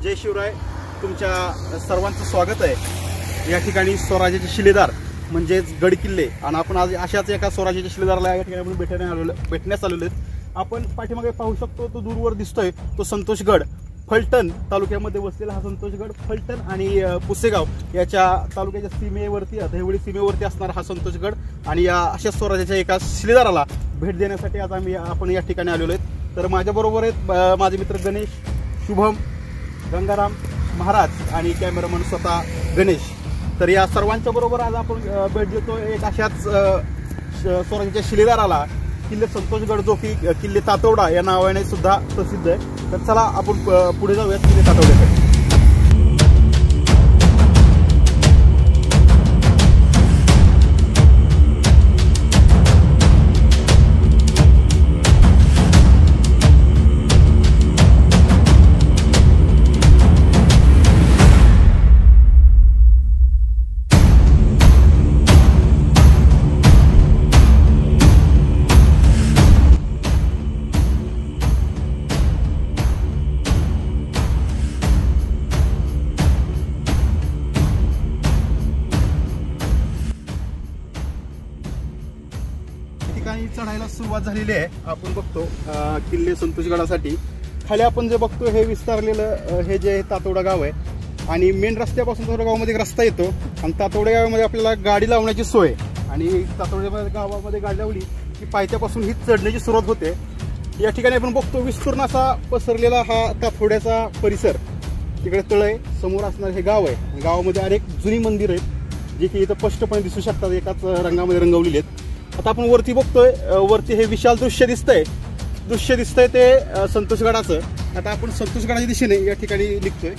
जय शिवराय. तुमच्या सर्वांचं स्वागत आहे. या ठिकाणी स्वराज्याचे शिलेदार म्हणजेच गड किल्ले आणि आपण आज अशाच एका स्वराज्याच्या शिलेदाराला या ठिकाणी आपण भेटण्यास आलेलो आहेत. आपण पाठीमागे पाहू शकतो तो दूरवर दिसतोय तो संतोषगड. फलटण तालुक्यामध्ये वसलेला हा संतोषगड फलटण आणि पुसेगाव याच्या तालुक्याच्या सीमेवरती दहिवडी सीमेवरती असणारा हा संतोषगड आणि या अशा स्वराज्याच्या एका शिलेदाराला भेट देण्यासाठी आज आपण या ठिकाणी आलेलो आहेत. तर माझ्याबरोबर आहेत माझे मित्र गणेश, शुभम, गंगाराम महाराज आणि कॅमेरामन स्वतः गणेश. तर या सर्वांच्या बरोबर आज आपण भेट देतो एक अशाच स्वराज्याच्या शिलेदाराला, किल्ले संतोषगड, जो की किल्ले तातोडा या नावाने सुद्धा प्रसिद्ध आहे. तर चला आपण पुढे जाऊयात किल्ले तातोड्याकडे. चढायला सुरुवात झालेली आहे. आपण बघतो किल्ले संतोषगडासाठी खाली आपण जे बघतो हे विस्तारलेलं हे जे तातोडा गाव आहे आणि मेन रस्त्यापासून तातोडा गावामध्ये एक रस्ता येतो आणि तातोडा गावामध्ये आपल्याला गाडी लावण्याची सोय आणि तातोडा गावामध्ये गाडी लावली की पायथ्यापासून ही चढण्याची सुरुवात होते. या ठिकाणी आपण बघतो विस्तीर्ण असा पसरलेला हा तातोड्याचा परिसर. तिकडे तळ आहे, समोर असणार हे गाव आहे. गावामध्ये अनेक जुनी मंदिर आहेत जी की इथं स्पष्टपणे दिसू शकतात, एकाच रंगामध्ये रंगवलेली आहेत. आता आपण वरती बघतोय, वरती हे विशाल दृश्य दिसतंय ते संतोषगडाचं. आता आपण संतोषगडाच्या दिशेने या ठिकाणी निघतोय.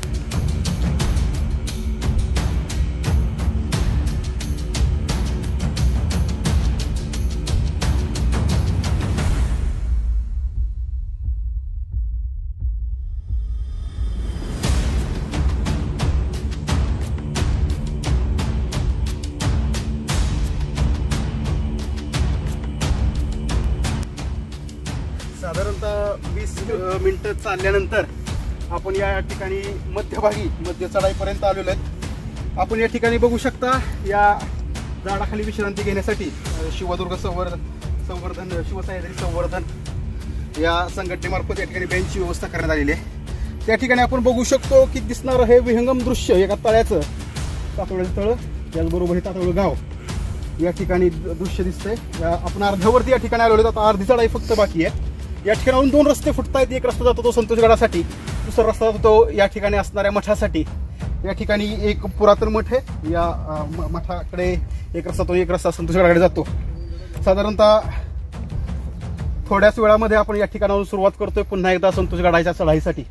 साधारणतः 20 मिनिटं चालल्यानंतर आपण या ठिकाणी मध्य चढाईपर्यंत आलेलो आहेत. आपण या ठिकाणी बघू शकता या झाडाखाली विश्रांती घेण्यासाठी शिवदुर्ग संवर्धन शिवसह्याद्री संवर्धन या संघटनेमार्फत या ठिकाणी बेंचची व्यवस्था करण्यात आलेली आहे. त्या ठिकाणी आपण बघू शकतो की दिसणारं हे विहंगम दृश्य एका तळ्याचं, तातोड्याचं तळ, त्याचबरोबर हे तातोडं गाव या ठिकाणी दृश्य दिसतंय. आपण अर्ध्यावरती या ठिकाणी आलेलो आहोत. आता अर्धी चढाई फक्त बाकी आहे. या ठिकाणाहून 2 रस्ते फुटतायत. एक रस्ता जातो तो संतोषगडासाठी, दुसरा रस्ता जातो तो या ठिकाणी असणाऱ्या मठासाठी. या ठिकाणी एक पुरातन मठ आहे, या मठाकडे एक रस्ता संतोषगडाकडे जातो. साधारणतः थोड्याच वेळामध्ये आपण या ठिकाणाहून सुरुवात करतोय पुन्हा एकदा संतोषगडाच्या चढाईसाठी.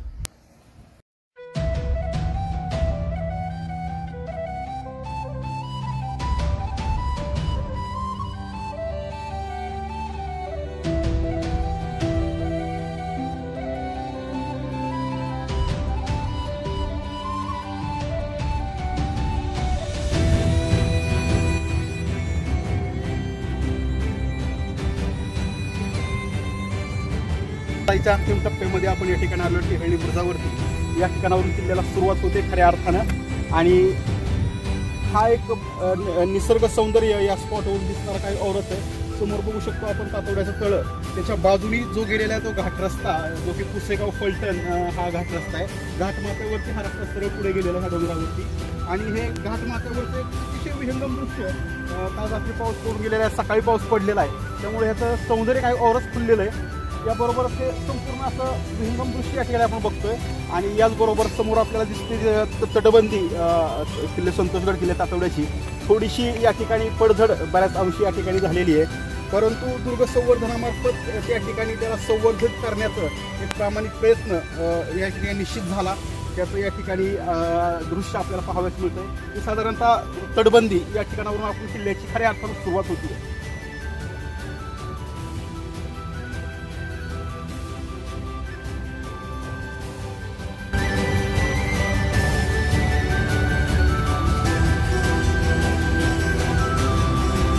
अंतिम टप्प्यामध्ये आपण या ठिकाणी आलो. टेहळणी बुरुजावरती या ठिकाणावरून किल्ल्याला सुरुवात होते खऱ्या अर्थानं. आणि हा एक निसर्ग सौंदर्य या स्पॉटवरून दिसणारा काही औरत आहे. समोर बघू शकतो आपण तातोड्याचं तळ, त्याच्या बाजूनी जो गेलेला तो घाट रस्ता, जो की पुसेगाव फलटण हा घाट रस्ता आहे. घाटमाथ्यावरती हा रस्ता सरळ पुढे गेलेला ह्या डोंगरावरती. आणि हे घाटमाथ्यावरचं एक अतिशय विहंगम दृश्य. काल रात्री पाऊस पडून गेलेला आहे, सकाळी पाऊस पडलेला आहे, त्यामुळे ह्याचं सौंदर्य काही औरच खुललेलं आहे. याबरोबर ते संपूर्ण असं विहंगम दृश्य या ठिकाणी आपण बघतोय. आणि याचबरोबर समोर आपल्याला दिसते तटबंदी, किल्ले संतोषगड किल्ले तातोड्याची थोडीशी या ठिकाणी पडझड बऱ्याच अंशी या ठिकाणी झालेली आहे. परंतु दुर्ग संवर्धनामार्फत त्या ठिकाणी त्याला संवर्धित करण्याचं एक प्रामाणिक प्रयत्न या ठिकाणी निश्चित झाला. त्याचं या ठिकाणी दृश्य आपल्याला पाहावयास मिळतंय. साधारणतः तटबंदी या ठिकाणावरून आपण किल्ल्याची खऱ्या अर्थानं सुरुवात होती.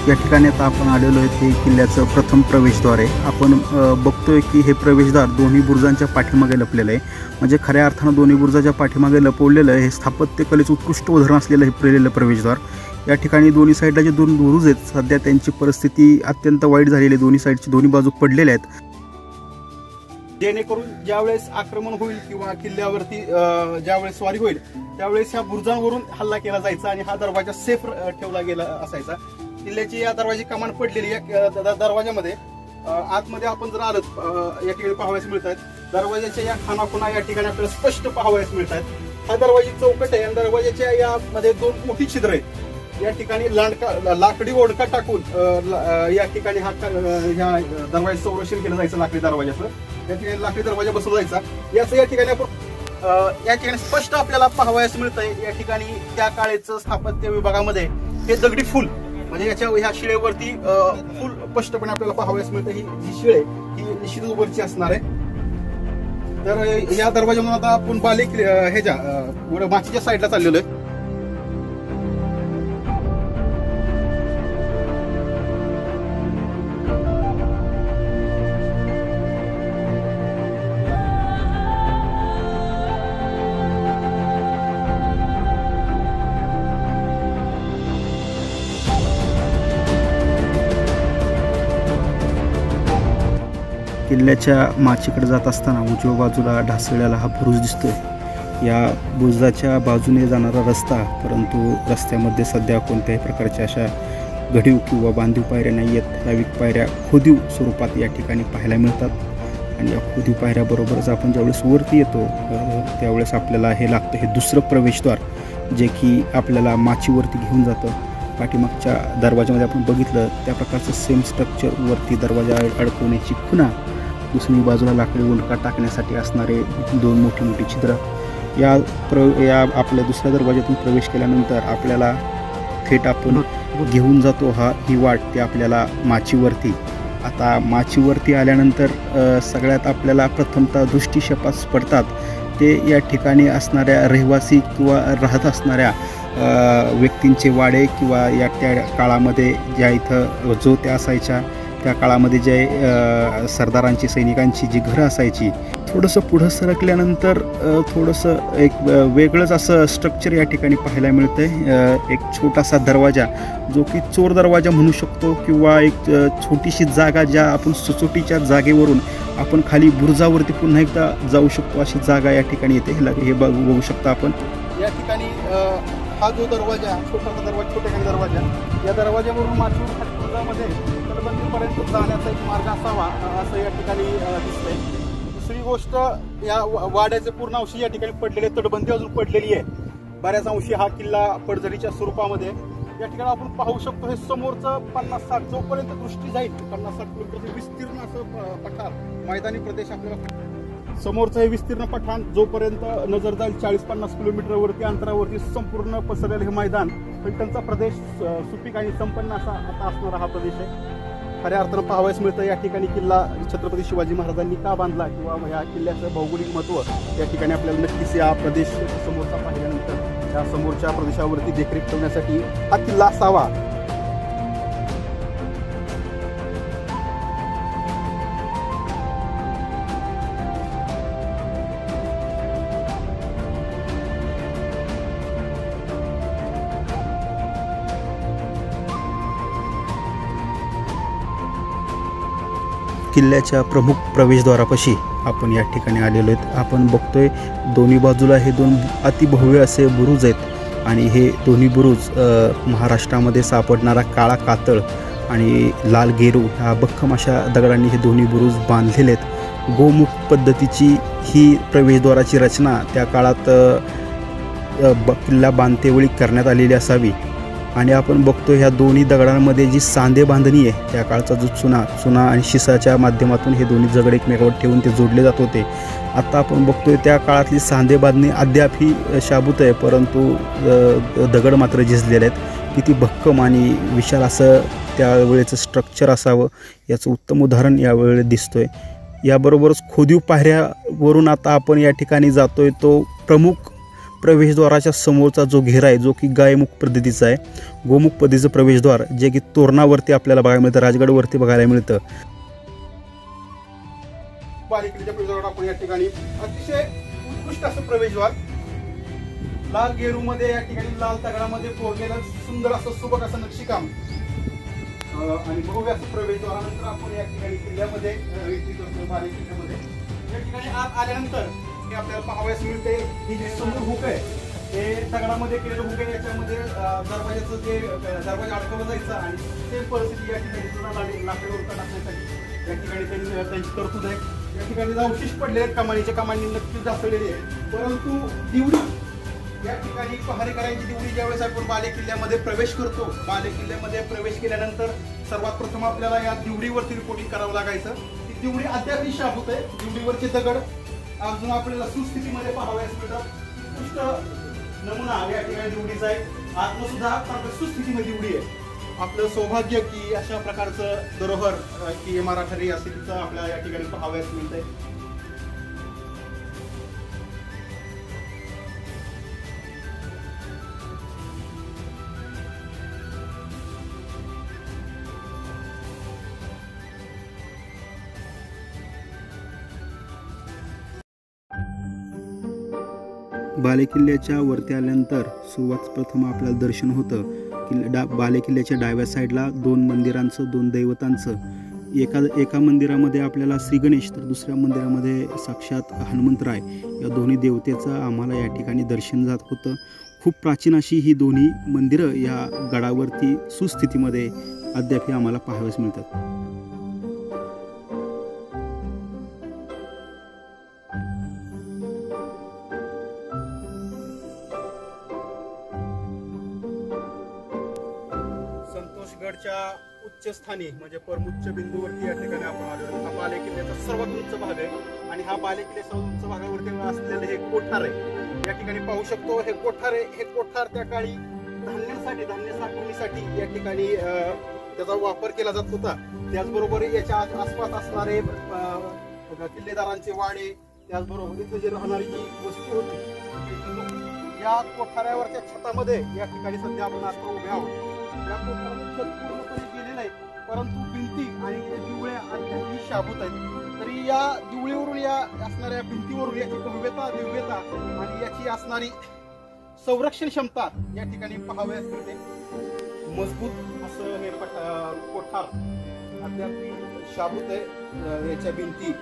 या ठिकाणी आता आपण आलेलो आहे ते किल्ल्याचं प्रथम प्रवेशद्वार आहे। आपण बघतोय की हे प्रवेशद्वार दोन्ही बुरुजांच्या पाठीमागे लपलेलं आहे, म्हणजे खऱ्या अर्थानं दोन्ही बुरुजाच्या पाठीमागे लपवलेलं हे स्थापत्यकलेचं उत्कृष्ट उदाहरण असलेलं हे प्रवेशद्वार। या ठिकाणी दोन्ही साईडला जे दोन बुरुज आहेत सध्या त्यांची परिस्थिती अत्यंत वाईट झालेली आहे, दोन्ही साईडची दोन्ही बाजू पडलेल्या आहेत, जेणेकरून ज्यावेळेस आक्रमण होईल किंवा किल्ल्यावरती ज्यावेळेस स्वारी होईल त्यावेळेस ह्या बुरुजांवरून हल्ला केला जायचा आणि हा दरवाजा सेफ ठेवला गेला असायचा। किल्ल्याची या दरवाजी कमान पडलेली या दरवाजामध्ये आतमध्ये आपण जर आलो या ठिकाणी पाहावयास मिळत आहेत, दरवाजाच्या या खानाखुणा या ठिकाणी आपल्याला स्पष्ट पाहावयास मिळत आहेत। हा दरवाजी चौकट आहे आणि दरवाजाच्या यामध्ये दोन मोठी छिद्र आहेत। या ठिकाणी लाकडी ओढका टाकून या ठिकाणी ह्या दरवाजा संरक्षण केलं जायचं लाकडी दरवाजाचं, या ठिकाणी लाकडी दरवाजा बसवला जायचा। याचं या ठिकाणी आपण स्पष्ट आपल्याला पाहावयास मिळत आहे। या ठिकाणी त्या काळाचं स्थापत्य विभागामध्ये हे दगडी फुल म्हणजे ह्या शिळेवरती फुल स्पष्टपणे आपल्याला पाहावयास मिळतं। ही जी शिळे ही निश्चित वरची असणार आहे। तर या दरवाजामधून आता आपण ह्याच्या माचीच्या साईडला चाललेलो आहे। किल्ल्याच्या माचीकडे जात असताना उजव्या बाजूला ढासळलेला हा बुरुज दिसतोय। या बुरुजाच्या बाजूने जाणारा रस्ता, परंतु रस्त्यामध्ये सध्या कोणत्याही प्रकारच्या अशा घडीव किंवा बांधीव पायऱ्या नाही आहेत। ठराविक पायऱ्या खोदीव स्वरूपात या ठिकाणी पाहायला मिळतात आणि या खोदीव पायऱ्याबरोबरच आपण ज्यावेळेस वरती येतो त्यावेळेस आपल्याला हे लागतं हे दुसरं प्रवेशद्वार, जे की आपल्याला माचीवरती घेऊन जातं। पाठीमागच्या दरवाजामध्ये आपण बघितलं त्या प्रकारचं सेम स्ट्रक्चर, वरती दरवाजा अडकवण्याची खुणा, दुसरी बाजूला लाकडी ओंडका टाकण्यासाठी असणारे दोन मोठी मोठी छिद्र। या आपल्या दुसऱ्या दरवाज्यातून प्रवेश केल्यानंतर आपल्याला थेट आपण घेऊन जातो ही वाट ते आपल्याला माचीवरती। आता माचीवरती आल्यानंतर सगळ्यात आपल्याला प्रथमतः दृष्टिक्षेपास पडतात ते या ठिकाणी असणाऱ्या रहिवासी किंवा राहत असणाऱ्या व्यक्तींचे वाडे किंवा या त्या काळामध्ये ज्या इथं जोत्या असायच्या त्या काळामध्ये जे सरदारांची सैनिकांची जी घरं असायची। थोडंसं पुढं सरकल्यानंतर थोडंसं एक वेगळंच असं स्ट्रक्चर या ठिकाणी पाहायला मिळतंय। एक छोटासा दरवाजा जो की चोर दरवाजा म्हणू शकतो किंवा एक छोटीशी जागा ज्या आपण सुचोटीच्या जागेवरून आपण खाली बुरुजावरती पुन्हा एकदा जाऊ शकतो अशी जागा या ठिकाणी येते। हे बघू शकता आपण या ठिकाणी हा जो दरवाजा छोटा दरवाजा या दरवाजावरून माचीवर खाली बुरुजामध्ये तटबंदीपर्यंत जाण्याचा एक मार्ग असावा असं या ठिकाणी दिसतंय। दुसरी गोष्ट या वाड्याचे पूर्ण अंशी या ठिकाणी पडलेले, तटबंदी अजून पडलेली आहे बऱ्याच अंशी। हा किल्ला पडझडीच्या स्वरूपामध्ये या ठिकाणी आपण पाहू शकतो। हे समोरचं 50-60 जोपर्यंत दृष्टी जाईल 50-60 किलोमीटर विस्तीर्ण असं पठार मैदानी प्रदेश आपल्याला समोरचं हे विस्तीर्ण पठाण जोपर्यंत नजर जाईल 40-50 किलोमीटरवरती अंतरावरती संपूर्ण पसरलेलं हे मैदान पैठणचा प्रदेश सुपीक आणि संपन्न असा आता असणारा हा प्रदेश आहे। खऱ्या अर्थानं पाहावयास मिळतं या ठिकाणी किल्ला छत्रपती शिवाजी महाराजांनी का बांधला किंवा या किल्ल्याचं भौगोलिक महत्त्व या ठिकाणी आपल्याला नक्कीच या प्रदेश समोरचा पाहिल्यानंतर या समोरच्या प्रदेशावरती देखरेख ठेवण्यासाठी हा किल्ला असावा। किल्ल्याच्या प्रमुख प्रवेशद्वारापाशी आपण या ठिकाणी आलेलो आहेत। आपण बघतोय दोन्ही बाजूला हे दोन अतिभव्य असे बुरुज आहेत आणि हे दोन्ही बुरुज महाराष्ट्रामध्ये सापडणारा काळा कातळ आणि लाल गेरू ह्या भक्कम अशा दगडांनी हे दोन्ही बुरुज बांधलेले आहेत। गोमुख पद्धतीची ही प्रवेशद्वाराची रचना त्या काळात किल्ला बांधतेवेळी करण्यात आलेली असावी आणि आपण बघतो ह्या दोन्ही दगडांमध्ये जी सांधे बांधणी आहे त्या काळचा जो चुना आणि शिसाच्या माध्यमातून हे दोन्ही दगड एकमेकावर ठेवून ते जोडले जात होते। आता आपण बघतोय त्या काळातली सांधे बांधणी अद्याप ही शाबूत आहे, परंतु दगड मात्र झिजलेले आहेत। किती भक्कम आणि विशाल असं त्यावेळेचं स्ट्रक्चर असावं याचं उत्तम उदाहरण यावेळी दिसतोय। याबरोबरच खोदीव पायऱ्यावरून आता आपण या ठिकाणी जातोय तो प्रमुख प्रवेशद्वाराच्या समोरचा जो घेरा आहे जो की गायमुख पद्धतीचा आहे, गोमुख पद्धतीचं प्रवेशद्वार जे की तोरणावरती आपल्याला बघायला मिळतं, राजगडवरती बघायला मिळतं. बालेकिल्ल्याच्या प्रवेशद्वारावर आपण या ठिकाणी अतिशय उत्कृष्ट असं प्रवेशद्वार लाल गेरूमध्ये या ठिकाणी लाल दगडामध्ये कोरलेलं सुंदर असं सुबक असं नक्षीकाम आणि भव्य असं प्रवेशद्वारानंतर आपण या ठिकाणी किल्ल्यामध्ये बालेकिल्ल्यामध्ये या ठिकाणी आत आल्यानंतर हे आपल्याला पाहावयास मिळते. ही जी समोर हुक आहे हे दगडामध्ये केलेलं हुक आहे. याच्यामध्ये दरवाजाचं जे दरवाजा अडकवला जायचा आणि सेम परिस्थिती या ठिकाणी सुद्धा लाकडावर टाकण्यासाठी या ठिकाणी त्यांची तरतूद आहे. या ठिकाणी अवशेष पडले आहेत कमानीच्या, कमानी नक्कीच दाखवलेली आहे. परंतु दिवडी या ठिकाणी पहारेकरांची दिवडी ज्यावेळेस आपण बालेकिल्ल्यामध्ये प्रवेश करतो, बालेकिल्ल्यामध्ये प्रवेश केल्यानंतर सर्वात प्रथम आपल्याला या दिवडीवरती रिपोर्टिंग करावं लागायचं. ती दिवडी अद्याप शाबूत आहे. दिवडीवरचे दगड अजून आपल्याला सुस्थितीमध्ये पाहावयास मिळतात. उत्कृष्ट नमुना या ठिकाणी दिवडीचा आहे. आत्म सुद्धा सुस्थितीमध्ये दिवडी आहे. आपलं सौभाग्य की अशा प्रकारचं धरोहर की मराठा असे तिचं आपल्याला या ठिकाणी पाहावयास मिळतंय. बालेकिल्ल्याच्या वरती आल्यानंतर सुरुवात प्रथम आपल्याला दर्शन होतं. बालेकिल्ल्याच्या डाव्या साईडला 2 मंदिरांचं, 2 दैवतांचं. एका मंदिरामध्ये आपल्याला श्री गणेश तर दुसऱ्या मंदिरामध्ये साक्षात हनुमंतराय या दोन्ही देवतेचं आम्हाला या ठिकाणी दर्शन जात होतं. खूप प्राचीन अशी ही दोन्ही मंदिरं या गडावरती सुस्थितीमध्ये अद्याप आम्हाला पाहावयास मिळतात. संतोषगडच्या उच्चस्थानी म्हणजे परमोच्च बिंदूवरती या ठिकाणी आपण आलो. हा बालेकिल्ल्याचा सर्वात उंच भाग आहे आणि हा बालेकिल्ल्याच्या उंच भागावरती असलेलं हे कोठार आहे. या ठिकाणी पाहू शकतो हे कोठार आहे. हे कोठार त्या काळी धान्य साठवणीसाठी या ठिकाणी त्याचा वापर केला जात होता. त्याचबरोबर याच्या आसपास असणारे किल्लेदारांचे वाडे, त्याचबरोबर इथे जे राहणारी जी वस्ती होती या कोठाऱ्यावरच्या छतामध्ये या ठिकाणी सध्या आपण आता उभे आहोत. या कोठाराचं छत पूर्णपणे गेलेलं आहे, परंतु भिंती आणि दिवळ्या अद्यापही शाबूत आहेत. तरी या दिवळीवरून या असणाऱ्या भिंतीवरून याची भव्यता, दिव्यता आणि याची असणारी संरक्षण क्षमता या ठिकाणी पाहावयास मिळते. मजबूत असं हे कोठार अद्याप शाबूत आहे. याच्या भिंती,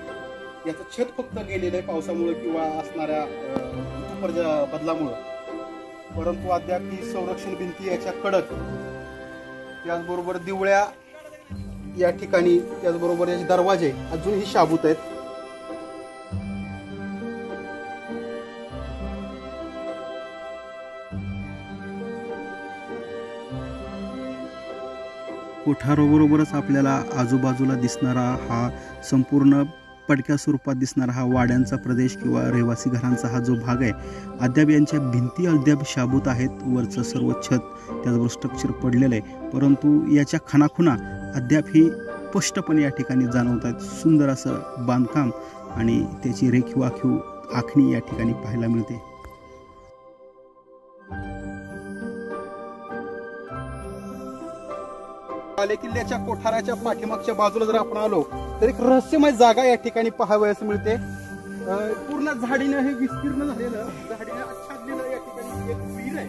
याचं छत फक्त गेलेलं आहे पावसामुळे किंवा असणाऱ्या बदलामुळं, परंतु अद्याप ही संरक्षण भिंती याच्या कडक, त्याचबरोबर दिवळ्या या ठिकाणी, त्याचबरोबर याचे दरवाजे अजूनही शाबूत आहेत. कोठाराबरोबरच आपल्याला आजूबाजूला दिसणारा हा संपूर्ण पडक्या स्वरूपात दिसणारा हा वाड्यांचा प्रदेश किंवा रहिवासी घरांचा हा जो भाग आहे, अद्याप यांच्या भिंती अद्याप शाबूत आहेत. वरचं सर्व छत त्याचबरोबर स्ट्रक्चर पडलेलं आहे, परंतु याच्या खणाखुणा अद्याप ही स्पष्टपणे या ठिकाणी जाणवत आहेत. सुंदर असं बांधकाम आणि त्याची रेखीव आखणी या ठिकाणी पाहायला मिळते. बालेकिल्ल्याच्या कोठाराच्या पाठीमागच्या बाजूला जर आपण आलो तर एक रहस्यमय जागा या ठिकाणी पाहावयास मिळते. पूर्ण झाडीनं हे विस्तीर्ण झालेलं, झाडीने आच्छादलेलं या ठिकाणी एक विहीर आहे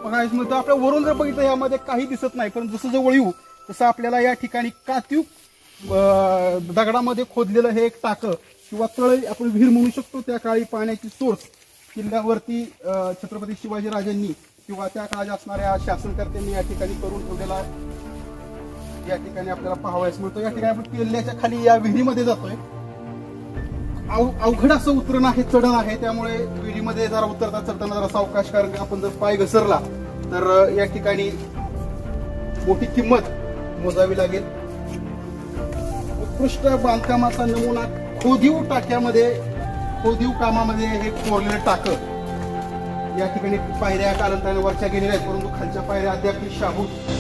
बघायला मिळतं. आपल्या वरून जर बघितलं यामध्ये काही दिसत नाही, पण जसं जवळ येऊ तसं आपल्याला या ठिकाणी कातीव दगडामध्ये खोदलेलं हे एक टाकं किंवा तळ आपण विहीर म्हणू शकतो. त्या काळी पाण्याची सोर्स किल्ल्यावरती छत्रपती शिवाजीराजांनी किंवा त्या काळात असणाऱ्या शासनकर्त्यांनी या ठिकाणी करून ठेवलेला या ठिकाणी आपल्याला पाहावयास मिळतो. या ठिकाणी आपण किल्ल्याच्या खाली या विहिरीमध्ये जातोय. अवघड असं उतरण आहे, चढण आहे, त्यामुळे विहिरीमध्ये जरा उतरता चढताना जरा सावकाश, कारण आपण जर पाय घसरला तर या ठिकाणी मोठी किंमत मोजावी लागेल. उत्कृष्ट बांधकामाचा नमुना खोदीव टाक्यामध्ये, खोदीव कामामध्ये हे कोरलेलं टाकं या ठिकाणी पायऱ्या कालांतराने वरच्या गेलेल्या आहेत, परंतु खालच्या पायऱ्या अद्याप शाबूत.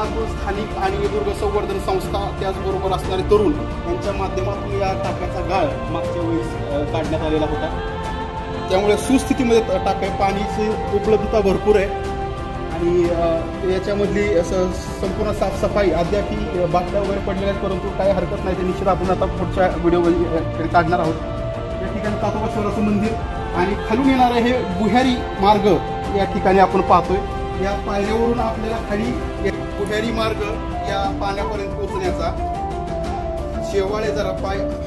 आपण स्थानिक आणि दुर्ग संवर्धन संस्था त्याचबरोबर असणारे तरुण यांच्या माध्यमातून या टाक्याचा गाळ मागच्या वेळेस काढण्यात आलेला होता. त्यामुळे सुस्थितीमध्ये टाका आहे. पाण्याची उपलब्धता भरपूर आहे आणि याच्यामधली असं संपूर्ण साफसफाई अद्यापही बाटल्या वगैरे पडलेल्या आहेत, परंतु काही हरकत नाही. ते निश्चित आपण आता पुढच्या व्हिडिओमध्ये काढणार आहोत. या ठिकाणी तातोबाश्वराचं मंदिर आणि खालून येणारं हे बुह्यारी मार्ग या ठिकाणी आपण पाहतोय. या पायऱ्यावरून आपल्याला खाली बुह्यारी मार्ग या पाण्यापर्यंत पोहोचण्याचा शेवाळे जरा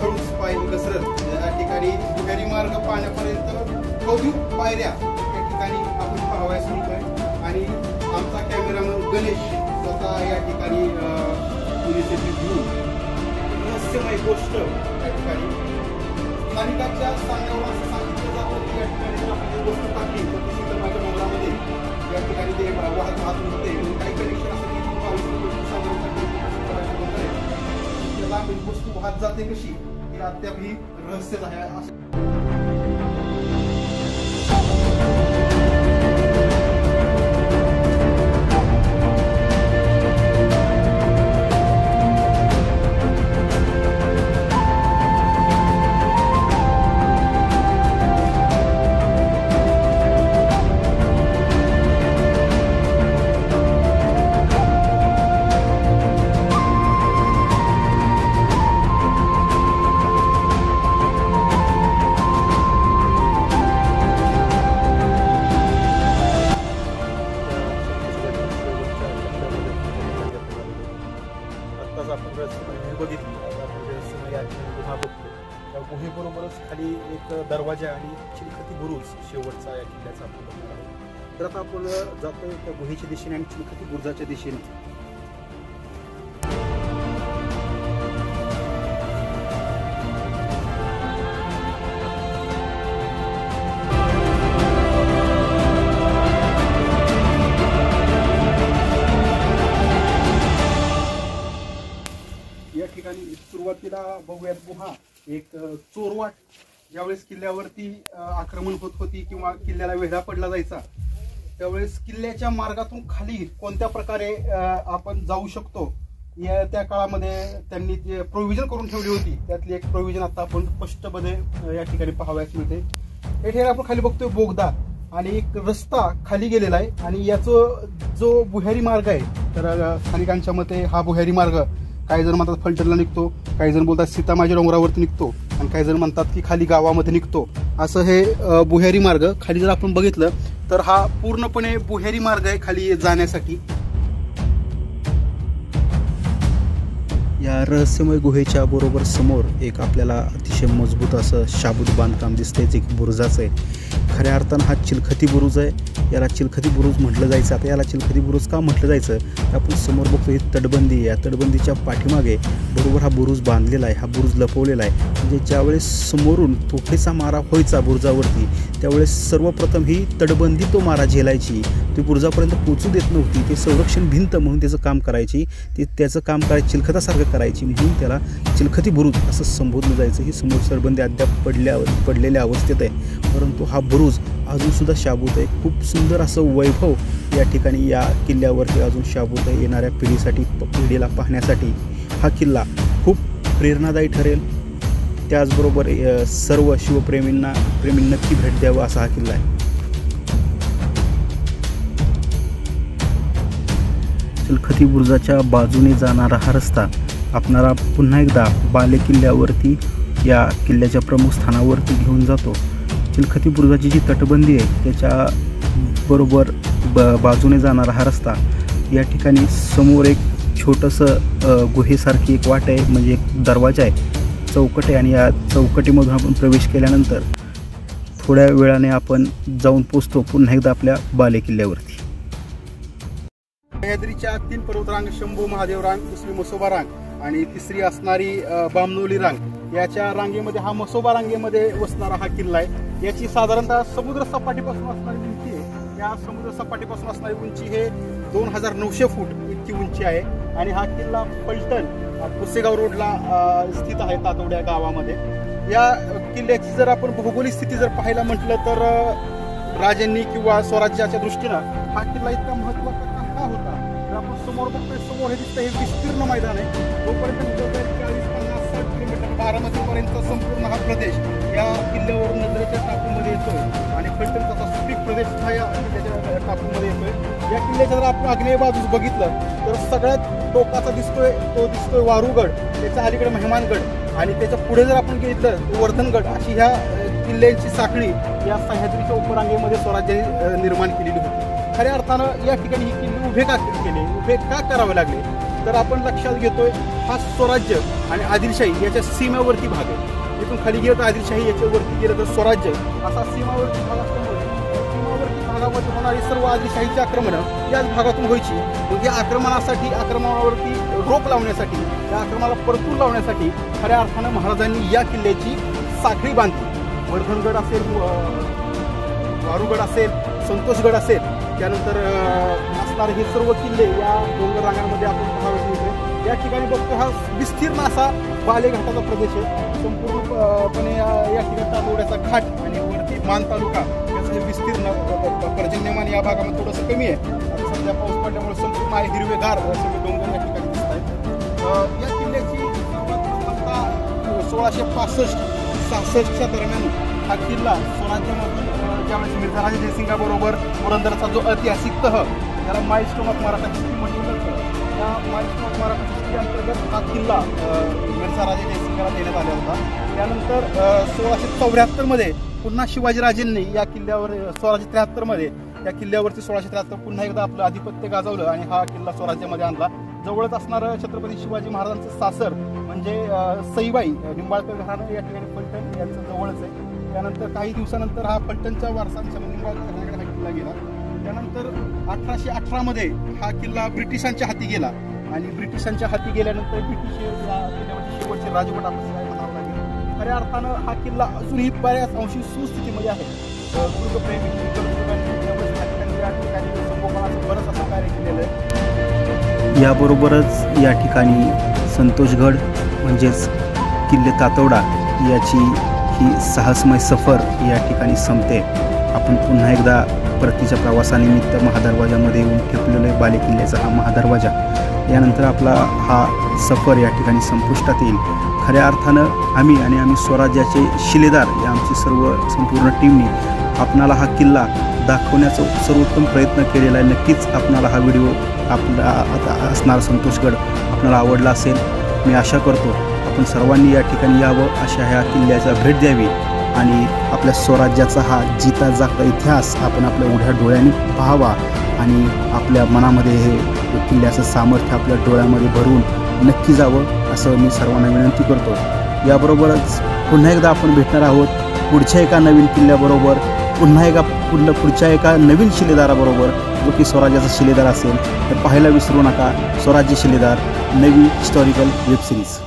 हळूच पाय घसरत या ठिकाणी बुह्यारी मार्ग पाण्यापर्यंत कौतुक पायऱ्या या ठिकाणी आपण पाहावयास मिळतोय. आणि आमचा कॅमेरामन गणेश स्वतः या ठिकाणी घेऊन रहस्यमय गोष्ट या ठिकाणी स्थानिकांच्या सांगण्यावर असं सांगितलं जातं की या ठिकाणी आपण गोष्ट टाकली तर ती सीतामाच्या डोंगरामध्ये या ठिकाणी ते वाहत होते. काही कनेक्शन असं त्याला वस्तू वाहत जाते कशी हे अद्याप ही रहस्यच आहे. गुहेबरोबरच खाली एक दरवाजा आणि चिलखती बुरुज शेवटचा या किल्ल्याचा आपण बघणार आहोत. तर आता आपण जातोय त्या गुहेच्या दिशेने आणि चिलखती बुरुजाच्या दिशेने. या ठिकाणी सुरुवातीला बघूयात गुहा एक चोरवाट ज्यावेळेस किल्ल्यावरती आक्रमण होत होती किंवा किल्ल्याला वेढा पडला जायचा त्यावेळेस किल्ल्याच्या मार्गातून खाली कोणत्या प्रकारे आपण जाऊ शकतो या त्या काळामध्ये त्यांनी जे प्रोव्हिजन करून ठेवली होती त्यातली एक प्रोव्हिजन आता आपण स्पष्टपणे या ठिकाणी पाहावयास मिळते. या ठिकाणी आपण खाली बघतोय बोगदा आणि एक रस्ता खाली गेलेला आहे आणि याचा जो बुह्यारी मार्ग आहे तर स्थानिकांच्या मते हा बुह्यारी मार्ग काही जण म्हणतात फलटणला निघतो, काही जण बोलतात सीतामाच्या डोंगरावरती निघतो आणि काही जण म्हणतात की खाली गावामध्ये निघतो. असं हे बुह्यारी मार्ग खाली जर आपण बघितलं तर हा पूर्णपणे बुह्यारी मार्ग आहे खाली जाण्यासाठी. या रहस्यमय गुहेच्या बरोबर समोर एक आपल्याला अतिशय मजबूत असं शाबूत बांधकाम दिसतंय जे की बुरुजाचं आहे. खऱ्या अर्थानं हा चिलखती बुरुज आहे. याला चिलखती बुरुज म्हटलं जायचं. आता याला चिलखती बुरुज का म्हटलं जायचं तर आपण समोर बघतो ही तटबंदी. या तटबंदीच्या पाठीमागे बरोबर हा बुरुज बांधलेला आहे, हा बुरुज लपवलेला आहे. म्हणजे ज्यावेळेस समोरून तोफेचा मारा व्हायचा बुरुजावरती त्यावेळेस सर्वप्रथम ही तटबंदी तो मारा झेलायची, ती बुरुजापर्यंत पोचू देत नव्हती. ते संरक्षण भिंत म्हणून त्याचं काम करायची, ते त्याचं काम करायचं चिलखतासारखं करायची म्हणून त्याला चिलखती बुरुज असं संबोधलं जायचं. ही समोर तटबंदी अद्याप पडलेल्या अवस्थेत आहे, परंतु हा बुरुज अजूनसुद्धा शाबूत आहे. खूप सुंदर असं वैभव या ठिकाणी या किल्ल्यावरती अजून शाबूत आहे. येणाऱ्या पिढीला पाहण्यासाठी हा किल्ला खूप प्रेरणादायी ठरेल. त्याचबरोबर सर्व प्रेमींनी नक्की भेट द्यावं असा हा किल्ला आहे. चिलखती बुरुजाच्या बाजूने जाणारा हा रस्ता आपणाला पुन्हा एकदा बाले किल्ल्यावरती या किल्ल्याच्या प्रमुख स्थानावरती घेऊन जातो. चिलखती बुरुजाची जी तटबंदी आहे त्याच्या बरोबर बाजूने जाणारा हा रस्ता या ठिकाणी समोर एक छोटंसं गुहेसारखी एक वाट आहे, म्हणजे एक दरवाजा आहे, चौकट आहे आणि या चौकटीमधून आपण प्रवेश केल्यानंतर थोड्या वेळाने आपण जाऊन पोचतो पुन्हा एकदा आपल्या बाले किल्ल्यावरती. सह्याद्रीच्या 3 पर्वतरांग शंभू महादेव रांग, दुसरी मसोबा रांग आणि तिसरी असणारी बामनोली रांग याच्या रांगेमध्ये हा मसोबा रांगेमध्ये वसणारा हा किल्ला आहे. याची साधारणतः समुद्र सपाटीपासून असणारी उंची आहे. या समुद्र सपाटीपासून असणारी उंची हे 2900 फूट इतकी उंची आहे आणि हा किल्ला फलटण पुसेगाव रोडला स्थित आहे, तातवड्या गावामध्ये. या किल्ल्याची जर आपण भौगोलिक स्थिती जर पाहायला म्हटलं तर राजांनी किंवा स्वराज्याच्या दृष्टीनं हा किल्ला इतका महत्त्वाचा का होता तर आपण समोर बघतोय, समोर हे दिसतं, हे विस्तीर्ण मैदान आहे. जोपर्यंत 40-50-60 किलोमीटर बारामतीपर्यंत संपूर्ण हा प्रदेश या किल्ल्यावरून नजरेच्या टापूमध्ये येतोय आणि फलटणचा असा सुपीक प्रदेश हा या किल्ल्याच्या टापूमध्ये येतोय. या किल्ल्याच्या जर आपण आग्नेय बाजूस बघितलं तर सगळ्यात टोकाचा दिसतोय तो दिसतोय वारूगड, त्याच्या अलीकडे मेहमानगड आणि त्याच्या पुढे जर आपण घेतलं वर्धनगड. अशी ह्या किल्ल्यांची साखळी या सह्याद्रीच्या उपरांगेमध्ये स्वराज्याने निर्माण केलेली होती. खऱ्या अर्थानं या ठिकाणी ही किल्ले उभे का केले, उभे का करावे लागले, तर आपण लक्षात घेतोय हा स्वराज्य आणि आदिलशाही याच्या सीमेवरती भाग आहे. इथून खाली गेलं तर आदिलशाही, याच्यावरती गेलं तर स्वराज्य, असा सीमावर्ती भाग असल्यामुळे सीमावर्ती भागामध्ये होणारी सर्व आदिलशाहीची आक्रमणं याच भागातून व्हायची. मग या आक्रमणावरती रोख लावण्यासाठी, या आक्रमणाला परतून लावण्यासाठी खऱ्या अर्थानं महाराजांनी या किल्ल्याची साखळी बांधली. वर्धनगड असेल, वारूगड असेल, संतोषगड असेल, त्यानंतर असणारे हे सर्व किल्ले या डोंगर रांगांमध्ये आपण पाहावे मिळते. या ठिकाणी बघतो हा विस्तीर्ण असा बालेघाटाचा प्रदेश आहे. संपूर्णपणे या ठिकाणी तातोड्याचा घाट आणि वरती मान तालुका याचं हे विस्तीर्ण पर्जन्यमान या भागामध्ये थोडंसं कमी आहे. आता सध्या पाऊस पडल्यामुळे संपूर्ण आहे हिरवेगार सगळे डोंगर या ठिकाणी दिसत आहेत. या किल्ल्याची आता 1665-66च्या दरम्यान हा किल्ला स्वराज्यामधून ज्यावेळेस मिर्झा जयसिंगाबरोबर पुरंदरचा जो ऐतिहासिक तह, त्याला माइलस्टोन ऑफ मराठा हिस्ट्री म्हटलं जातं, त्या माइलस्टोन ऑफ मराठा हिस्ट्री अंतर्गत हा किल्ला मिर्झा जयसिंगाला देण्यात आला होता. त्यानंतर 1674 पुन्हा शिवाजीराजेंनी या किल्ल्यावर 1673 या किल्ल्यावरती 1673 पुन्हा एकदा आपलं आधिपत्य गाजवलं आणि हा किल्ला स्वराज्यामध्ये आणला. जवळच असणारं छत्रपती शिवाजी महाराजांचं सासर म्हणजे सईबाई निंबाळकर घराणं या ठिकाणी फलटण यांचं जवळच आहे. त्यानंतर काही दिवसानंतर हा फलटणच्या वारसांच्या निंबाळकर घराण्याकडे हा किल्ला गेला. त्यानंतर 1818 हा किल्ला ब्रिटिशांच्या हाती गेला आणि ब्रिटिशांच्या हाती गेल्यानंतर ब्रिटिश या किल्ल्यावरचे शेवटचे राजवट आपण म्हणावं लागेल. खऱ्या अर्थानं हा किल्ला अजूनही बऱ्याच अंशी सुस्थितीमध्ये आहे. दुर्गप्रेमी या ठिकाणी संगोपनाचं बरंच असं कार्य केलेलं आहे. याबरोबरच या ठिकाणी संतोषगड म्हणजेच किल्ले तातोडा याची ही साहसमय सफर या ठिकाणी संपते. आपण पुन्हा एकदा परतीच्या प्रवासानिमित्त महादरवाजामध्ये येऊन ठेपलेलो आहे बालेकिल्ल्याचा हा महादरवाजा. यानंतर आपला हा सफर या ठिकाणी संपुष्टात येईल. खऱ्या अर्थानं आम्ही स्वराज्याचे शिलेदार या आमची संपूर्ण टीमने आपणाला हा किल्ला दाखवण्याचा सर्वोत्तम प्रयत्न केलेला आहे. नक्कीच आपणाला हा व्हिडिओ आपला आता असणारा संतोषगड आपल्याला आवडला असेल. मी आशा करतो आपण सर्वांनी या ठिकाणी यावं, अशा ह्या किल्ल्याचा भेट द्यावी आणि आपल्या स्वराज्याचा हा जिता जागता इतिहास आपण आपल्या उघड्या डोळ्यांनी पाहावा आणि आपल्या मनामध्ये हे किल्ल्याचं सामर्थ्य आपल्या डोळ्यामध्ये भरून नक्की जावं असं मी सर्वांना विनंती करतो. याबरोबरच पुन्हा एकदा आपण भेटणार आहोत पुढच्या एका नवीन किल्ल्याबरोबर, पुढच्या एका नवीन शिलेदाराबरोबर, जो की स्वराज्याचा शिलेदार असेल. तर पाहायला विसरू नका स्वराज्य शिलेदार नवी हिस्टॉरिकल वेब सिरीज.